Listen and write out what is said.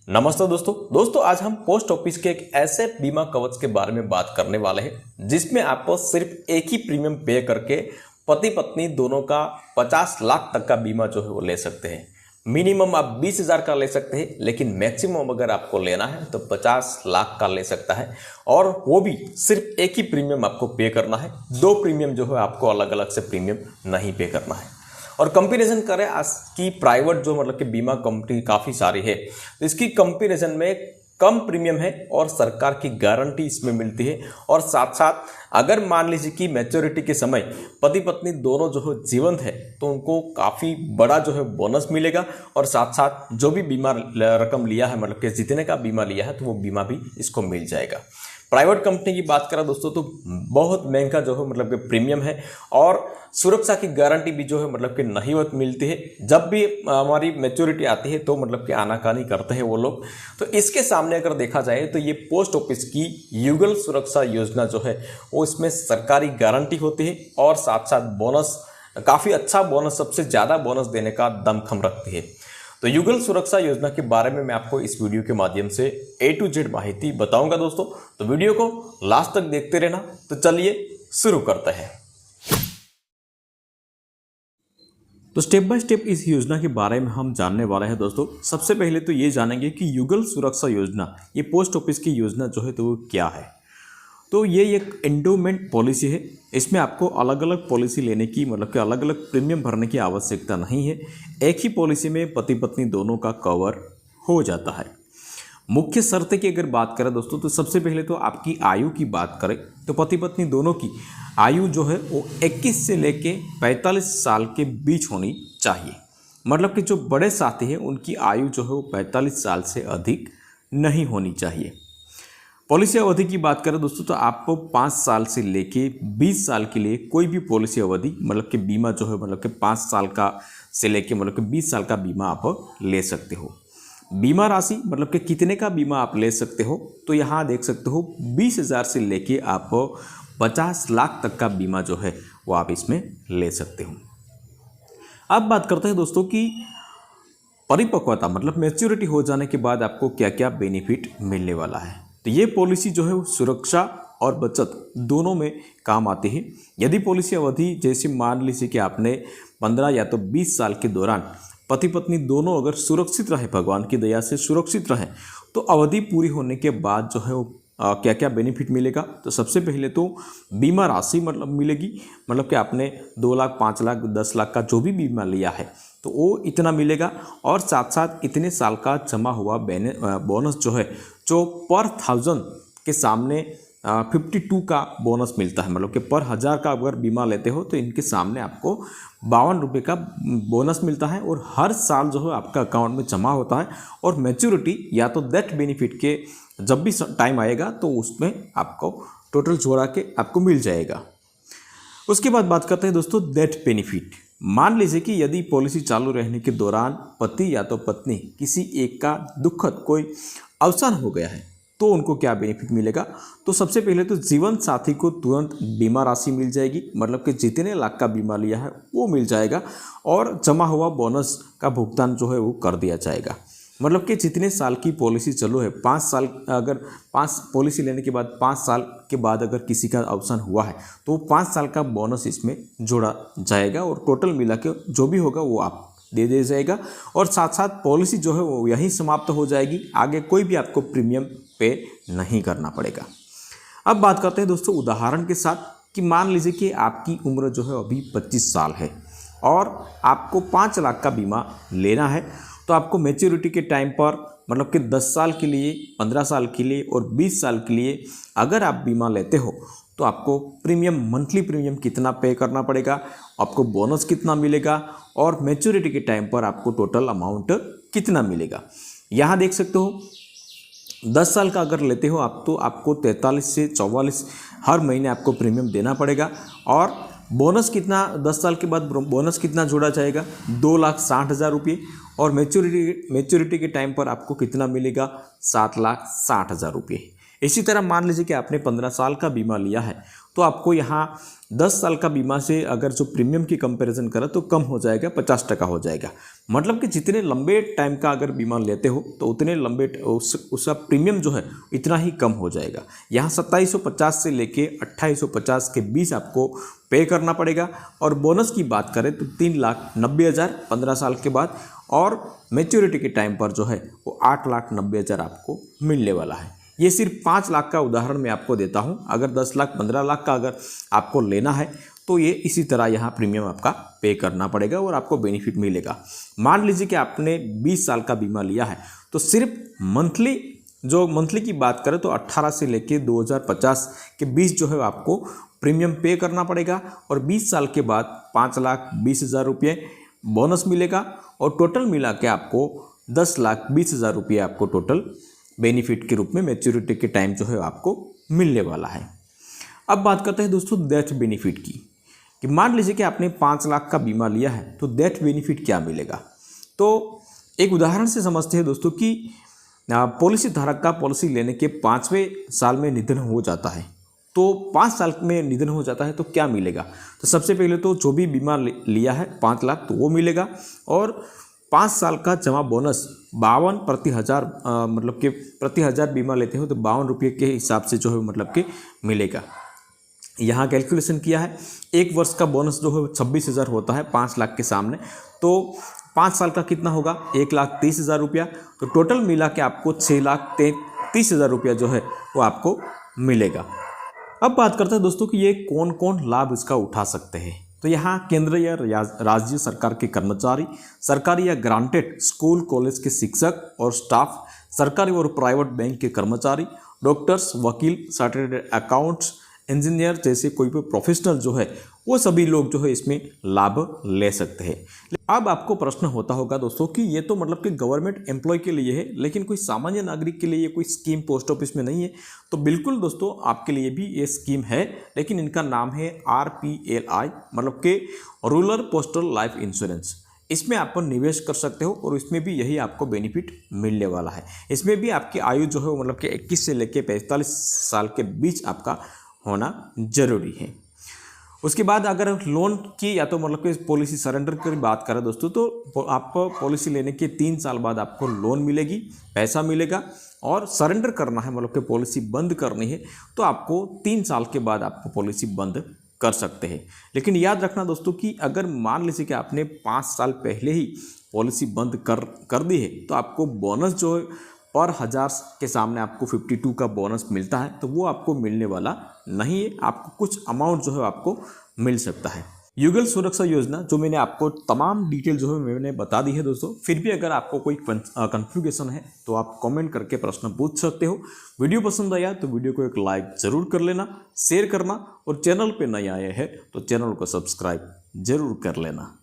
नमस्ते दोस्तों आज हम पोस्ट ऑफिस के एक ऐसे बीमा कवच के बारे में बात करने वाले हैं जिसमें आपको सिर्फ एक ही प्रीमियम पे करके पति पत्नी दोनों का 50 लाख तक का बीमा जो है वो ले सकते हैं। मिनिमम आप 20,000 का ले सकते हैं, लेकिन मैक्सिमम अगर आपको लेना है तो 50 लाख का ले सकता है, और वो भी सिर्फ एक ही प्रीमियम आपको पे करना है। दो प्रीमियम जो है आपको अलग अलग से प्रीमियम नहीं पे करना है। और कंपैरिजन करें आज की प्राइवेट जो मतलब कि बीमा कंपनी काफ़ी सारी है, तो इसकी कंपैरिजन में कम प्रीमियम है और सरकार की गारंटी इसमें मिलती है। और साथ साथ अगर मान लीजिए कि मैच्योरिटी के समय पति पत्नी दोनों जो है जीवंत है तो उनको काफ़ी बड़ा जो है बोनस मिलेगा, और साथ साथ जो भी बीमा रकम लिया है, मतलब कि जितने का बीमा लिया है, तो वो बीमा भी इसको मिल जाएगा। प्राइवेट कंपनी की बात करें दोस्तों तो बहुत महंगा जो है मतलब कि प्रीमियम है, और सुरक्षा की गारंटी भी जो है मतलब कि नहीवत मिलती है। जब भी हमारी मैच्योरिटी आती है तो मतलब कि आनाकानी करते हैं वो लोग। तो इसके सामने अगर देखा जाए तो ये पोस्ट ऑफिस की युगल सुरक्षा योजना जो है वो इसमें सरकारी गारंटी होती है, और साथ साथ बोनस काफ़ी अच्छा बोनस, सबसे ज़्यादा बोनस देने का दमखम रखती है। तो युगल सुरक्षा योजना के बारे में मैं आपको इस वीडियो के माध्यम से A to Z माहिती बताऊंगा दोस्तों, तो वीडियो को लास्ट तक देखते रहना। तो चलिए शुरू करते हैं। तो स्टेप बाय स्टेप इस योजना के बारे में हम जानने वाले हैं दोस्तों। सबसे पहले तो ये जानेंगे कि युगल सुरक्षा योजना, ये पोस्ट ऑफिस की योजना जो है तो वो क्या है। तो ये एक एंडोमेंट पॉलिसी है। इसमें आपको अलग अलग पॉलिसी लेने की, मतलब कि अलग अलग प्रीमियम भरने की आवश्यकता नहीं है। एक ही पॉलिसी में पति पत्नी दोनों का कवर हो जाता है। मुख्य शर्त की अगर बात करें दोस्तों, तो सबसे पहले तो आपकी आयु की बात करें तो पति पत्नी दोनों की आयु जो है वो 21 से लेके 45 साल के बीच होनी चाहिए। मतलब कि जो बड़े साथी हैं उनकी आयु जो है वो 45 साल से अधिक नहीं होनी चाहिए। पॉलिसी अवधि की बात करें दोस्तों, तो आपको 5 साल से लेके 20 साल के लिए कोई भी पॉलिसी अवधि, मतलब कि बीमा जो है मतलब कि 5 साल का से लेके मतलब कि 20 साल का बीमा आप ले सकते हो। बीमा राशि मतलब कि कितने का बीमा आप ले सकते हो, तो यहाँ देख सकते हो 20,000 से लेके आप 50 लाख तक का बीमा जो है वो आप इसमें ले सकते हो। अब बात करते हैं दोस्तों कि परिपक्वता मतलब मैच्योरिटी हो जाने के बाद आपको क्या क्या बेनिफिट मिलने वाला है। तो ये पॉलिसी जो है वो सुरक्षा और बचत दोनों में काम आती है। यदि पॉलिसी अवधि जैसे मान लीजिए कि आपने 15 या तो 20 साल के दौरान पति पत्नी दोनों अगर सुरक्षित रहे, भगवान की दया से सुरक्षित रहे, तो अवधि पूरी होने के बाद जो है वो क्या क्या बेनिफिट मिलेगा। तो सबसे पहले तो बीमा राशि मतलब मिलेगी, मतलब कि आपने 2 लाख, 5 लाख, 10 लाख का जो भी बीमा लिया है तो वो इतना मिलेगा, और साथ साथ इतने साल का जमा हुआ बोनस जो है, जो पर 1000 के सामने 52 का बोनस मिलता है। मतलब कि पर 1000 का अगर बीमा लेते हो तो इनके सामने आपको 52 रुपये का बोनस मिलता है, और हर साल जो है आपका अकाउंट में जमा होता है। और मैच्योरिटी या तो डेथ बेनिफिट के जब भी टाइम आएगा तो उसमें आपको टोटल जोड़ा के आपको मिल जाएगा। उसके बाद बात करते हैं दोस्तों डेथ बेनिफिट। मान लीजिए कि यदि पॉलिसी चालू रहने के दौरान पति या तो पत्नी किसी एक का दुखद कोई अवसान हो गया है तो उनको क्या बेनिफिट मिलेगा। तो सबसे पहले तो जीवन साथी को तुरंत बीमा राशि मिल जाएगी, मतलब कि जितने लाख का बीमा लिया है वो मिल जाएगा, और जमा हुआ बोनस का भुगतान जो है वो कर दिया जाएगा। मतलब कि जितने साल की पॉलिसी चालू है, 5 साल, अगर 5 पॉलिसी लेने के बाद 5 साल के बाद अगर किसी का अवसान हुआ है तो 5 साल का बोनस इसमें जोड़ा जाएगा, और टोटल मिला के जो भी होगा वो आप दे दिया जाएगा। और साथ साथ पॉलिसी जो है वो यहीं समाप्त हो जाएगी, आगे कोई भी आपको प्रीमियम पे नहीं करना पड़ेगा। अब बात करते हैं दोस्तों उदाहरण के साथ कि मान लीजिए कि आपकी उम्र जो है अभी 25 साल है और आपको 5 लाख का बीमा लेना है। तो आपको मैच्योरिटी के टाइम पर मतलब कि 10 साल के लिए, 15 साल के लिए और 20 साल के लिए अगर आप बीमा लेते हो तो आपको प्रीमियम, मंथली प्रीमियम कितना पे करना पड़ेगा, आपको बोनस कितना मिलेगा, और मैच्योरिटी के टाइम पर आपको टोटल अमाउंट कितना मिलेगा। यहाँ देख सकते हो 10 साल का अगर लेते हो आप तो आपको 43 से 44 हर महीने आपको प्रीमियम देना पड़ेगा। और बोनस कितना, 10 साल के बाद बोनस कितना जोड़ा जाएगा, 2,60,000 रुपये। और मैच्योरिटी के टाइम पर आपको कितना मिलेगा, 7,60,000 रुपये। इसी तरह मान लीजिए कि आपने 15 साल का बीमा लिया है तो आपको यहाँ 10 साल का बीमा से अगर जो प्रीमियम की कंपैरिजन करें तो कम हो जाएगा, 50% हो जाएगा। मतलब कि जितने लंबे टाइम का अगर बीमा लेते हो तो उतने लंबे उसका प्रीमियम जो है इतना ही कम हो जाएगा। यहाँ 2750 से लेके 2850 के बीच आपको पे करना पड़ेगा। और बोनस की बात करें तो 3,90,000 15 साल के बाद, और मैच्योरिटी के टाइम पर जो है वो 8,90,000 आपको मिलने वाला है। ये सिर्फ 5 लाख का उदाहरण मैं आपको देता हूँ। अगर 10 लाख 15 लाख का अगर आपको लेना है तो ये इसी तरह यहाँ प्रीमियम आपका पे करना पड़ेगा और आपको बेनिफिट मिलेगा। मान लीजिए कि आपने 20 साल का बीमा लिया है तो सिर्फ मंथली की बात करें तो 18 से लेके 2050 के बीच जो है आपको प्रीमियम पे करना पड़ेगा। और 20 साल के बाद 5,20,000 रुपये बोनस मिलेगा और टोटल मिला के आपको 10,20,000 रुपये आपको टोटल बेनिफिट के रूप में मैच्योरिटी के टाइम जो है आपको मिलने वाला है। अब बात करते हैं दोस्तों डेथ बेनिफिट की, कि मान लीजिए कि आपने 5 लाख का बीमा लिया है तो डेथ बेनिफिट क्या मिलेगा। तो एक उदाहरण से समझते हैं दोस्तों कि पॉलिसी धारक का पॉलिसी लेने के 5वें साल में निधन हो जाता है। तो 5 साल में निधन हो जाता है तो क्या मिलेगा। तो सबसे पहले तो जो भी बीमा लिया है 5 लाख तो वो मिलेगा, और 5 साल का जमा बोनस 52 प्रति हज़ार, मतलब कि प्रति हज़ार बीमा लेते हो तो 52 रुपये के हिसाब से जो है मतलब कि मिलेगा। यहाँ कैलकुलेशन किया है, 1 वर्ष का बोनस जो है 26,000 होता है 5 लाख के सामने, तो 5 साल का कितना होगा 1,30,000 रुपया। तो टोटल मिला के आपको 6,33,000 रुपया जो है वो आपको मिलेगा। अब बात करते हैं दोस्तों कि ये कौन कौन लाभ इसका उठा सकते हैं। तो यहाँ केंद्र या राज्य सरकार के कर्मचारी, सरकारी या ग्रांटेड स्कूल कॉलेज के शिक्षक और स्टाफ, सरकारी और प्राइवेट बैंक के कर्मचारी, डॉक्टर्स, वकील, चार्टर्ड अकाउंट्स, इंजीनियर जैसे कोई भी प्रोफेशनल जो है वो सभी लोग जो है इसमें लाभ ले सकते हैं। अब आपको प्रश्न होता होगा दोस्तों कि ये तो मतलब कि गवर्नमेंट एम्प्लॉय के लिए है, लेकिन कोई सामान्य नागरिक के लिए ये कोई स्कीम पोस्ट ऑफिस में नहीं है। तो बिल्कुल दोस्तों आपके लिए भी ये स्कीम है, लेकिन इनका नाम है RPLI, मतलब कि रूरल पोस्टल लाइफ इंश्योरेंस। इसमें आप निवेश कर सकते हो और इसमें भी यही आपको बेनिफिट मिलने वाला है। इसमें भी आपकी आयु जो है मतलब कि 21 से लेकर 45 साल के बीच आपका होना जरूरी है। उसके बाद अगर लोन की या तो मतलब कि पॉलिसी सरेंडर की बात करें दोस्तों, तो आपको पॉलिसी लेने के 3 साल बाद आपको लोन मिलेगी, पैसा मिलेगा, और सरेंडर करना है मतलब कि पॉलिसी बंद करनी है तो आपको 3 साल के बाद आपको पॉलिसी बंद कर सकते हैं। लेकिन याद रखना दोस्तों कि अगर मान लीजिए कि आपने 5 साल पहले ही पॉलिसी बंद कर दी है तो आपको बोनस जो है पर 1000 के सामने आपको 52 का बोनस मिलता है, तो वो आपको मिलने वाला नहीं है। आपको कुछ अमाउंट जो है आपको मिल सकता है। युगल सुरक्षा योजना जो मैंने आपको तमाम डिटेल जो है मैंने बता दी है दोस्तों। फिर भी अगर आपको कोई कन्फ्यूगेशन है तो आप कमेंट करके प्रश्न पूछ सकते हो। वीडियो पसंद आया तो वीडियो को एक लाइक ज़रूर कर लेना, शेयर करना, और चैनल पे नए आए हैं तो चैनल को सब्सक्राइब जरूर कर लेना।